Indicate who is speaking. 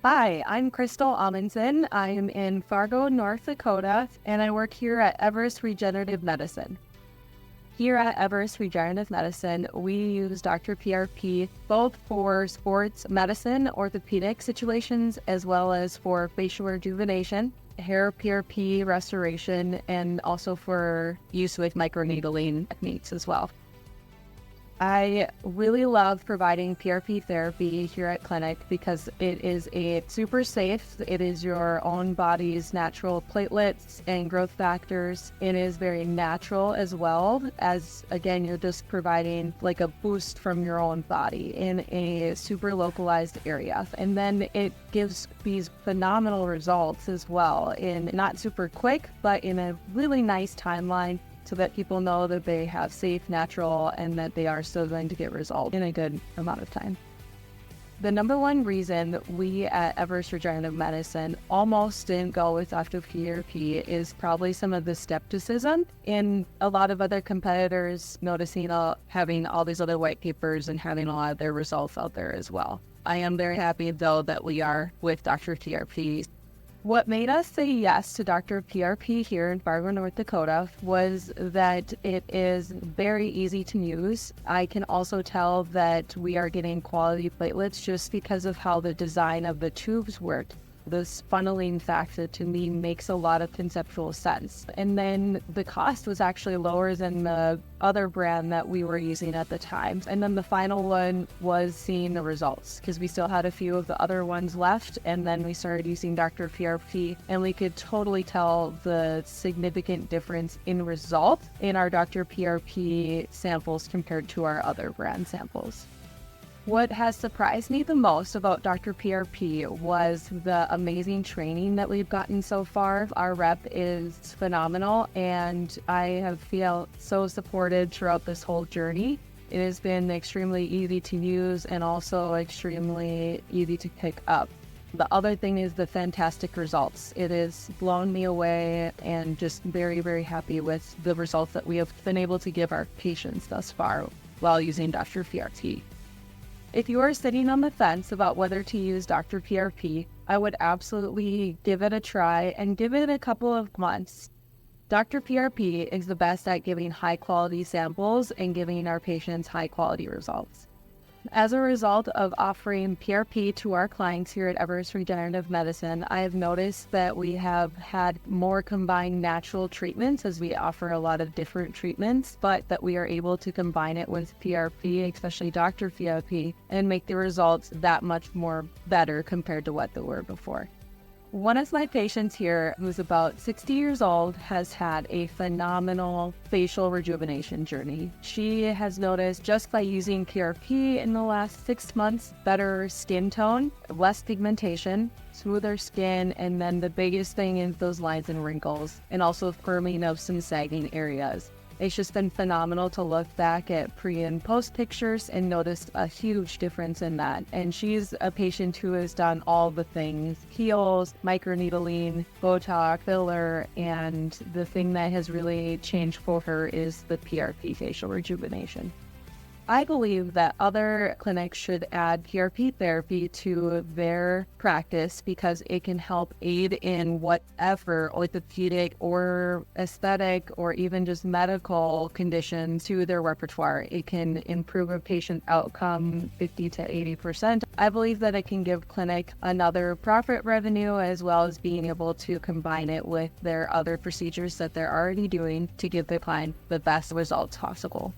Speaker 1: Hi, I'm Crystal Amundson. I am in Fargo, North Dakota, and I work here at Everest Regenerative Medicine. Here at Everest Regenerative Medicine, we use Dr. PRP both for sports medicine, orthopedic situations, as well as for facial rejuvenation, hair PRP restoration, and also for use with microneedling techniques as well. I really love providing PRP therapy here at clinic because it is super safe. It is your own body's natural platelets and growth factors. It is very natural as well as, again, you're just providing like a boost from your own body in a super localized area. And then it gives these phenomenal results as well in not super quick, but in a really nice timeline, so that people know that they have safe, natural, and that they are still going to get results in a good amount of time. The number one reason that we at Everest Regenerative Medicine almost didn't go with Dr. PRP is probably some of the skepticism in a lot of other competitors noticing having all these other white papers and having a lot of their results out there as well. I am very happy, though, that we are with Dr. PRP. What made us say yes to Dr. PRP here in Fargo, North Dakota was that it is very easy to use. I can also tell that we are getting quality platelets just because of how the design of the tubes worked. This funneling factor to me makes a lot of conceptual sense. And then the cost was actually lower than the other brand that we were using at the time. And then the final one was seeing the results because we still had a few of the other ones left. And then we started using Dr. PRP and we could totally tell the significant difference in results in our Dr. PRP samples compared to our other brand samples. What has surprised me the most about Dr. PRP was the amazing training that we've gotten so far. Our rep is phenomenal, and I have felt so supported throughout this whole journey. It has been extremely easy to use and also extremely easy to pick up. The other thing is the fantastic results. It has blown me away and just very, very happy with the results that we have been able to give our patients thus far while using Dr. PRP. If you are sitting on the fence about whether to use Dr. PRP, I would absolutely give it a try and give it a couple of months. Dr. PRP is the best at giving high-quality samples and giving our patients high-quality results. As a result of offering PRP to our clients here at Everest Regenerative Medicine, I have noticed that we have had more combined natural treatments as we offer a lot of different treatments, but that we are able to combine it with PRP, especially Dr. PRP, and make the results that much more better compared to what they were before. One of my patients here, who's about 60 years old, has had a phenomenal facial rejuvenation journey. She has noticed just by using PRP in the last 6 months, better skin tone, less pigmentation, smoother skin, and then the biggest thing is those lines and wrinkles, and also firming of some sagging areas. It's just been phenomenal to look back at pre and post pictures and noticed a huge difference in that. And she's a patient who has done all the things: peels, microneedling, Botox, filler, and the thing that has really changed for her is the PRP facial rejuvenation. I believe that other clinics should add PRP therapy to their practice because it can help aid in whatever orthopedic or aesthetic or even just medical conditions to their repertoire. It can improve a patient outcome 50 to 80%. I believe that it can give clinic another profit revenue as well as being able to combine it with their other procedures that they're already doing to give the client the best results possible.